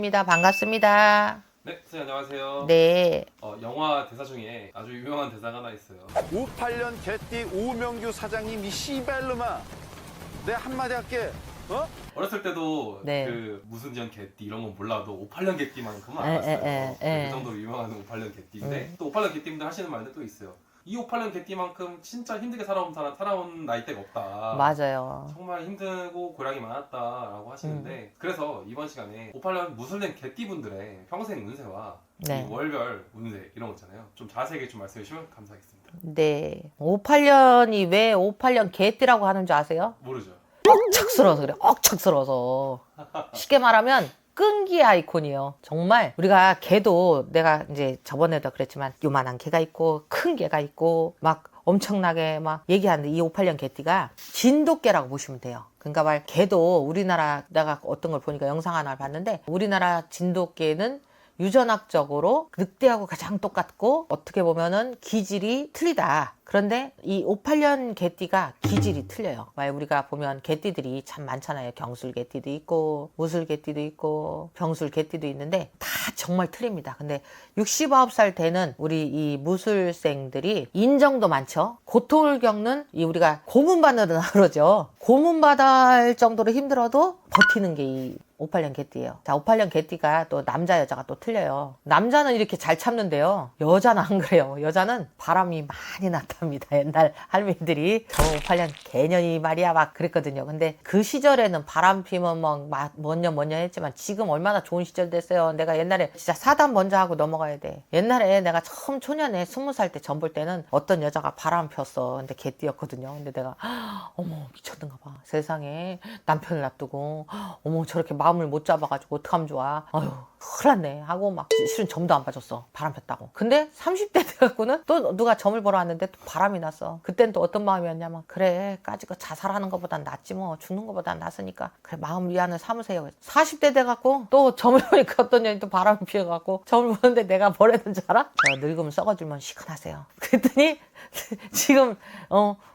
입니다. 반갑습니다. 네, 선생님 안녕하세요. 네. 영화 대사 중에 아주 유명한 대사가 하나 있어요. 58년 개띠 우명규 사장님 이 씨발놈아, 내 한마디 할게. 어렸을 때도 네. 그 무슨 년 개띠 이런 건 몰라도 58년 개띠만큼은 에, 알았어요. 에, 에. 그 정도로 유명한 58년 개띠인데 또 58년 개띠분들 하시는 말도 또 있어요. 이 58년 개띠만큼 진짜 힘들게 살아온 나이대가 없다. 맞아요. 정말 힘들고 고생이 많았다라고 하시는데 그래서 이번 시간에 58년 무술된 개띠분들의 평생 운세와 네. 이 월별 운세 이런 거 있잖아요. 좀 자세하게 좀 말씀해 주시면 감사하겠습니다. 네. 58년이 왜 58년 개띠라고 하는 줄 아세요? 모르죠. 억척스러워서 그래. 억척스러워서. 쉽게 말하면 끈기 아이콘이에요. 정말 우리가 개도 내가 이제 저번에도 그랬지만 요만한 개가 있고 큰 개가 있고 막 엄청나게 막 얘기하는데 이 58년 개띠가 진돗개라고 보시면 돼요. 그러니까 말 개도 우리나라 내가 어떤 걸 보니까 영상 하나를 봤는데 우리나라 진돗개는 유전학적으로 늑대하고 가장 똑같고 어떻게 보면은 기질이 틀리다. 그런데 이 58년 개띠가 기질이 틀려요. 왜 우리가 보면 개띠들이 참 많잖아요. 경술 개띠도 있고 무술 개띠도 있고 병술 개띠도 있는데 다 정말 틀립니다. 근데 69살 되는 우리 이 무술생들이 인정도 많죠. 고통을 겪는 이 우리가 고문받는다 그러죠. 고문받을 정도로 힘들어도 버티는 게 이 58년 개띠예요. 자, 58년 개띠가 또 남자 여자가 또 틀려요. 남자는 이렇게 잘 참는데요. 여자는 안 그래요. 여자는 바람이 많이 났답니다. 옛날 할머니들이 저 58년 개년이 말이야 막 그랬거든요. 근데 그 시절에는 바람 피면 막 뭐냐 했지만 지금 얼마나 좋은 시절 됐어요. 내가 옛날에 진짜 사단 먼저 하고 넘어가야 돼. 옛날에 내가 처음 초년에 20살 때 전 볼 때는 어떤 여자가 바람 폈어. 근데 개띠였거든요. 근데 내가 어머 미쳤는가 봐. 세상에 남편을 놔두고 어머 저렇게 마음을 못 잡아가지고 어떡하면 좋아. 아유 큰일 났네 하고 막 실은 점도 안 빠졌어. 바람 폈다고. 근데 30대 돼갖고는 또 누가 점을 보러 왔는데 또 바람이 났어. 그땐 또 어떤 마음이었냐면 그래 까짓거 자살하는 것보단 낫지 뭐. 죽는 것보단 낫으니까 그래 마음 위안을 삼으세요. 40대 돼갖고 또 점을 보니까 어떤 년이 또 바람이 피어갖고 점을 보는데 내가 뭐라는 줄 알아? 늙으면 썩어주면 시큰하세요. 그랬더니 지금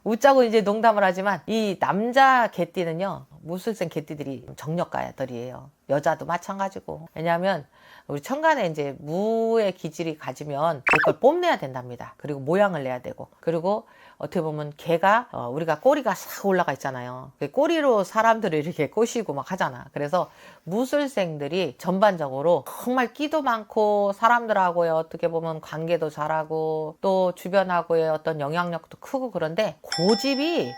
웃자고 이제 농담을 하지만 이 남자 개띠는요 무술생 개띠들이 정력가들이에요. 여자도 마찬가지고. 왜냐하면 우리 천간에 이제 무의 기질이 가지면 그걸 뽐내야 된답니다. 그리고 모양을 내야 되고. 그리고 어떻게 보면 개가 우리가 꼬리가 싹 올라가 있잖아요. 꼬리로 사람들을 이렇게 꼬시고 막 하잖아. 그래서 무술생들이 전반적으로 정말 끼도 많고 사람들하고의 어떻게 보면 관계도 잘하고 또 주변하고의 어떤 영향력도 크고 그런데 고집이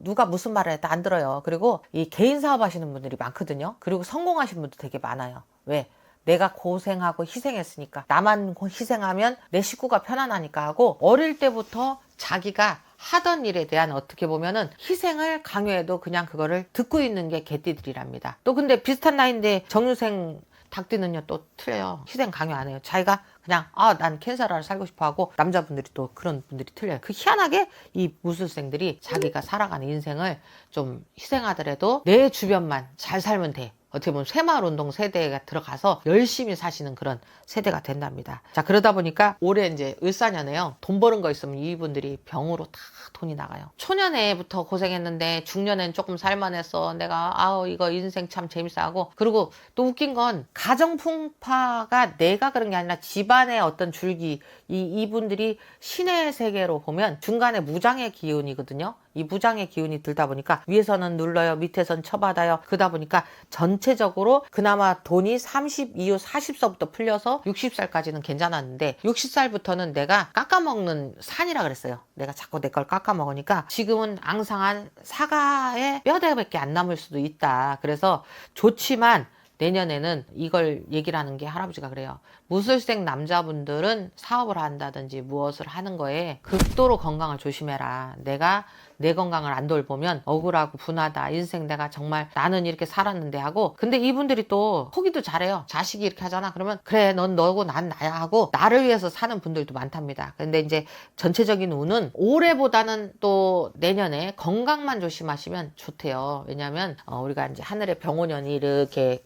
누가 무슨 말을 해도 안 들어요. 그리고 이 개인 사업 하시는 분들이 많거든요. 그리고 성공하신 분도 되게 많아요. 왜? 내가 고생하고 희생했으니까 나만 희생하면 내 식구가 편안하니까 하고 어릴 때부터 자기가 하던 일에 대한 어떻게 보면은 희생을 강요해도 그냥 그거를 듣고 있는 게 개띠들이랍니다. 또 근데 비슷한 나이인데 정유생 닭띠는요 또 틀려요. 희생 강요 안 해요. 자기가 그냥 난 캔사라를 살고 싶어 하고 남자분들이 또 그런 분들이 틀려요. 그 희한하게 이 무술생들이 자기가 살아가는 인생을 좀 희생하더라도 내 주변만 잘 살면 돼. 어떻게 보면 새마을운동 세대가 들어가서 열심히 사시는 그런 세대가 된답니다. 자, 그러다 보니까 올해 이제 을사년에요. 돈 버는 거 있으면 이분들이 병으로 다 돈이 나가요. 초년에부터 고생했는데 중년엔 조금 살만했어. 내가 이거 인생 참 재밌어 하고. 그리고 또 웃긴 건 가정풍파가 내가 그런 게 아니라 집안의 어떤 줄기 이분들이 신의 세계로 보면 중간에 무장의 기운이거든요. 이 무장의 기운이 들다 보니까 위에서는 눌러요. 밑에서는 쳐받아요. 그러다 보니까 전체적으로 그나마 돈이 30 이후 40서부터 풀려서 60살까지는 괜찮았는데 60살부터는 내가 깎아먹는 산이라 그랬어요. 내가 자꾸 내 걸 깎아먹으니까 지금은 앙상한 사과의 뼈대밖에 안 남을 수도 있다. 그래서 좋지만 내년에는 이걸 얘기를 하는 게 할아버지가 그래요. 무술생 남자분들은 사업을 한다든지 무엇을 하는 거에 극도로 건강을 조심해라. 내가 내 건강을 안 돌보면 억울하고 분하다. 인생 내가 정말 나는 이렇게 살았는데 하고. 근데 이분들이 또 포기도 잘해요. 자식이 이렇게 하잖아. 그러면 그래 넌 너고 난 나야 하고 나를 위해서 사는 분들도 많답니다. 근데 이제 전체적인 운은 올해보다는 또 내년에 건강만 조심하시면 좋대요. 왜냐하면 우리가 이제 하늘의 병오년이 이렇게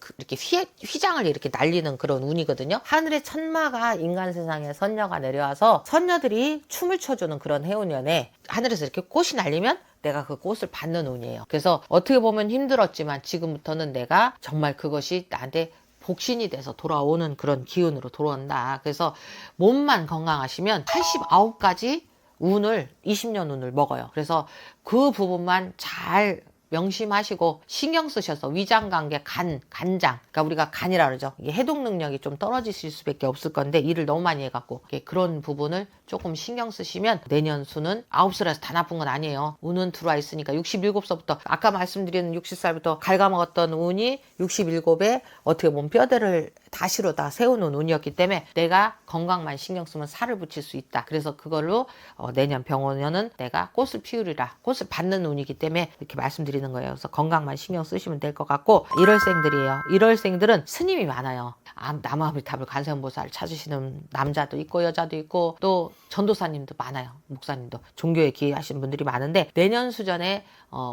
휘장을 이렇게 날리는 그런 운이거든요. 하늘의 천마가 인간 세상에 선녀가 내려와서 선녀들이 춤을 춰주는 그런 해운년에 하늘에서 이렇게 꽃이 날리면 내가 그 꽃을 받는 운이에요. 그래서 어떻게 보면 힘들었지만 지금부터는 내가 정말 그것이 나한테 복신이 돼서 돌아오는 그런 기운으로 돌아온다. 그래서 몸만 건강하시면 89가지 운을 20년 운을 먹어요. 그래서 그 부분만 잘 명심하시고 신경 쓰셔서 위장관계, 간장, 그러니까 우리가 간이라 그러죠. 이게 해독 능력이 좀 떨어지실 수밖에 없을 건데 일을 너무 많이 해갖고 그런 부분을 조금 신경 쓰시면 내년 수는 9살에서 다 나쁜 건 아니에요. 운은 들어와 있으니까 67살부터 아까 말씀드린 60살부터 갉아먹었던 운이 67에 어떻게 보면 뼈대를 다시로 다 세우는 운이었기 때문에 내가 건강만 신경 쓰면 살을 붙일 수 있다. 그래서 그걸로 내년 병원에는 내가 꽃을 피우리라. 꽃을 받는 운이기 때문에 이렇게 말씀드리는 거예요. 그래서 건강만 신경 쓰시면 될 것 같고 1월생들이에요. 1월생들은 스님이 많아요. 남아미탑을 관세음보살 찾으시는 남자도 있고 여자도 있고 또 전도사님도 많아요. 목사님도 종교에 기여하시는 분들이 많은데 내년 수전에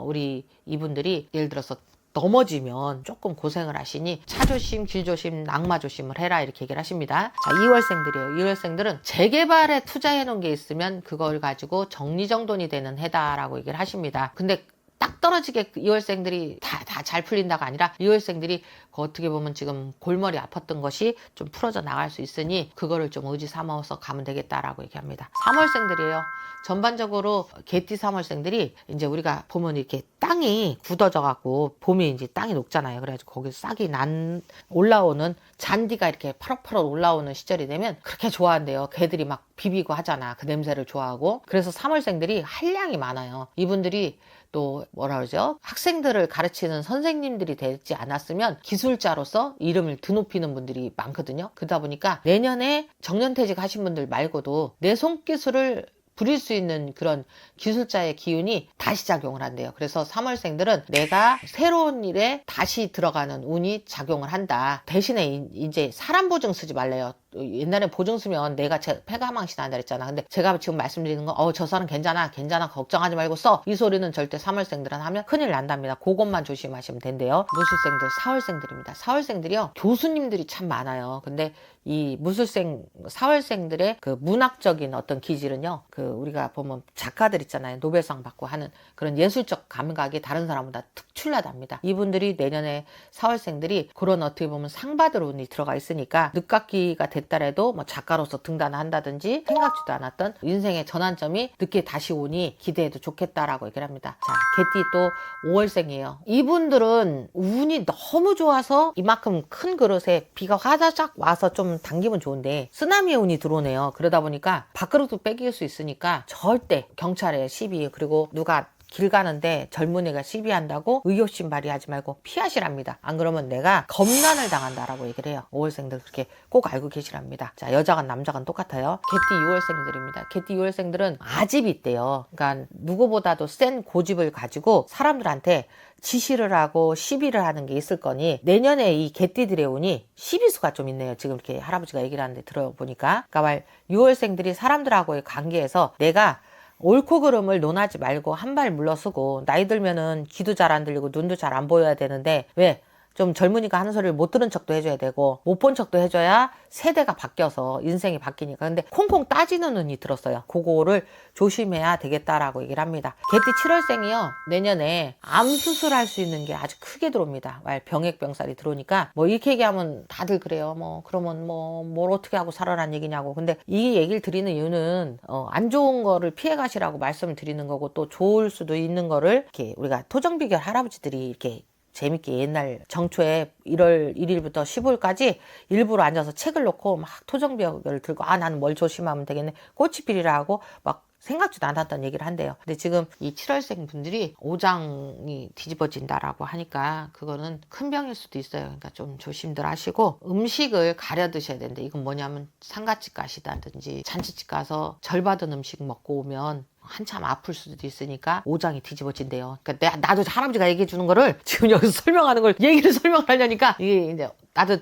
우리 이분들이 예를 들어서 넘어지면 조금 고생을 하시니 차 조심, 길 조심, 낙마 조심을 해라 이렇게 얘기를 하십니다. 자, 2월생들이에요. 2월생들은 재개발에 투자해 놓은 게 있으면 그걸 가지고 정리정돈이 되는 해다라고 얘기를 하십니다. 근데 딱 떨어지게 2월생들이 다 잘 풀린다가 아니라 2월생들이 어떻게 보면 지금 골머리 아팠던 것이 좀 풀어져 나갈 수 있으니 그거를 좀 의지 삼아서 가면 되겠다라고 얘기합니다. 3월생들이에요. 전반적으로 개띠 3월생들이 이제 우리가 보면 이렇게 땅이 굳어져 갖고 봄이 이제 땅이 녹잖아요. 그래가지고 거기 싹이 올라오는 잔디가 이렇게 파릇파릇 올라오는 시절이 되면 그렇게 좋아한대요. 개들이 막 비비고 하잖아. 그 냄새를 좋아하고. 그래서 3월생들이 한량이 많아요. 이분들이 또 뭐라 그러죠? 학생들을 가르치는 선생님들이 되지 않았으면 기술자로서 이름을 드높이는 분들이 많거든요. 그러다 보니까 내년에 정년퇴직 하신 분들 말고도 내 손기술을 부릴 수 있는 그런 기술자의 기운이 다시 작용을 한대요. 그래서 3월생들은 내가 새로운 일에 다시 들어가는 운이 작용을 한다. 대신에 이제 사람 보증 쓰지 말래요. 옛날에 보증 쓰면 내가 패가망신 한다 그랬잖아. 근데 제가 지금 말씀드리는 건 저 사람 괜찮아 걱정하지 말고 써. 이 소리는 절대 3월생들은 하면 큰일 난답니다. 그것만 조심하시면 된대요. 무술생들 4월생들입니다. 4월생들이요 교수님들이 참 많아요. 근데 이 무술생 4월생들의 그 문학적인 어떤 기질은요, 그 우리가 보면 작가들 있잖아요. 노벨상 받고 하는 그런 예술적 감각이 다른 사람보다 특출나답니다. 이분들이 내년에 4월생들이 그런 어떻게 보면 상 받을 운이 들어가 있으니까 늦깎이가 됐더라도 뭐 작가로서 등단한다든지 생각지도 않았던 인생의 전환점이 늦게 다시 오니 기대해도 좋겠다라고 얘기를 합니다. 자, 개띠 또 5월생이에요. 이분들은 운이 너무 좋아서 이만큼 큰 그릇에 비가 화자작 와서 좀 당기면 좋은데 쓰나미의 운이 들어오네요. 그러다 보니까 밥그릇도 뺏길 수 있으니까 절대 경찰에 시비, 그리고 누가 길 가는데 젊은이가 시비한다고 의욕심 발휘하지 말고 피하시랍니다. 안 그러면 내가 검난을 당한다라고 얘기를 해요. 5월생들 그렇게 꼭 알고 계시랍니다. 자, 여자간 남자간 똑같아요. 개띠 6월생들입니다. 개띠 6월생들은 아집이 있대요. 그러니까 누구보다도 센 고집을 가지고 사람들한테 지시를 하고 시비를 하는 게 있을 거니 내년에 이 개띠들의 운이 시비수가 좀 있네요. 지금 이렇게 할아버지가 얘기를 하는데 들어보니까. 그러니까 6월생들이 사람들하고의 관계에서 내가 옳고 그름을 논하지 말고 한 발 물러서고, 나이 들면은 귀도 잘 안 들리고 눈도 잘 안 보여야 되는데 왜? 좀 젊으니까 하는 소리를 못 들은 척도 해줘야 되고 못 본 척도 해줘야 세대가 바뀌어서 인생이 바뀌니까. 근데 콩콩 따지는 운이 들었어요. 그거를 조심해야 되겠다라고 얘기를 합니다. 개띠 7월생이요. 내년에 암 수술할 수 있는 게 아주 크게 들어옵니다. 병액병살이 들어오니까 뭐 이렇게 얘기하면 다들 그래요. 뭐 그러면 뭐 뭘 어떻게 하고 살아란 얘기냐고. 근데 이 얘기를 드리는 이유는 안 좋은 거를 피해 가시라고 말씀을 드리는 거고, 또 좋을 수도 있는 거를 이렇게 우리가 토정비결 할아버지들이 이렇게 재밌게 옛날 정초에 1월 1일부터 15일까지 일부러 앉아서 책을 놓고 막 토정비결을 들고 나는 뭘 조심하면 되겠네, 꽃이필이라 하고 막 생각지도 않았던 얘기를 한대요. 근데 지금 이 7월생 분들이 오장이 뒤집어진다라고 하니까 그거는 큰 병일 수도 있어요. 그러니까 좀 조심들 하시고 음식을 가려 드셔야 되는데, 이건 뭐냐면 상가집 가시다든지 잔치집 가서 절 받은 음식 먹고 오면 한참 아플 수도 있으니까 오장이 뒤집어진대요. 그러니까 나도 할아버지가 얘기해 주는 거를 지금 여기서 설명하는 걸 얘기를 설명하려니까 이게 이제 나도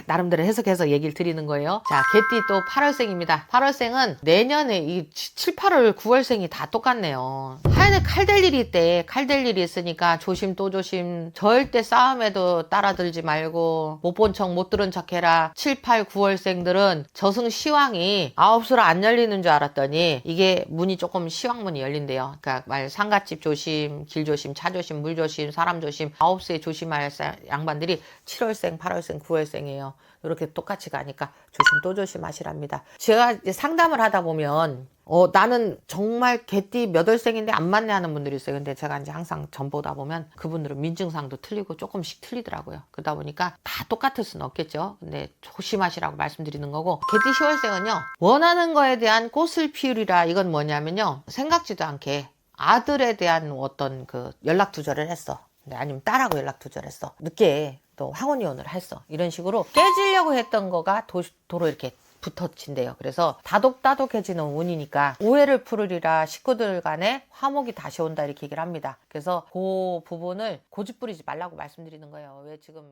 나름대로 해석해서 얘기를 드리는 거예요. 자, 개띠 또 8월생입니다. 8월생은 내년에 이 7, 8월, 9월생이 다 똑같네요. 하여튼 칼 댈 일이 있대. 칼 댈 일이 있으니까 조심 또 조심. 절대 싸움에도 따라들지 말고 못 본 척 못 들은 척 해라. 7, 8, 9월생들은 저승 시황이 9시로 안 열리는 줄 알았더니 이게 문이 조금 시황문이 열린대요. 그러니까 말 상갓집 조심, 길 조심, 차 조심, 물 조심, 사람 조심. 9시에 조심할 양반들이 7월생, 8월생, 9월생이에요. 이렇게 똑같이 가니까 조심 또 조심하시랍니다. 제가 이제 상담을 하다 보면 나는 정말 개띠 몇 월생인데 안 맞네 하는 분들이 있어요. 근데 제가 이제 항상 전보다 보면 그분들은 민증상도 틀리고 조금씩 틀리더라고요. 그러다 보니까 다 똑같을 수는 없겠죠. 근데 조심하시라고 말씀드리는 거고, 개띠 10월생은요, 원하는 거에 대한 꽃을 피우리라. 이건 뭐냐면요, 생각지도 않게 아들에 대한 어떤 그 연락 두절을 했어. 아니면 딸하고 연락 두절했어. 늦게 또 황혼 이혼을 했어. 이런 식으로 깨지려고 했던 거가 도로 이렇게 붙어진대요. 그래서 다독다독해지는 운이니까 오해를 풀으리라. 식구들 간에 화목이 다시 온다. 이렇게 얘기를 합니다. 그래서 그 부분을 고집 부리지 말라고 말씀드리는 거예요. 왜 지금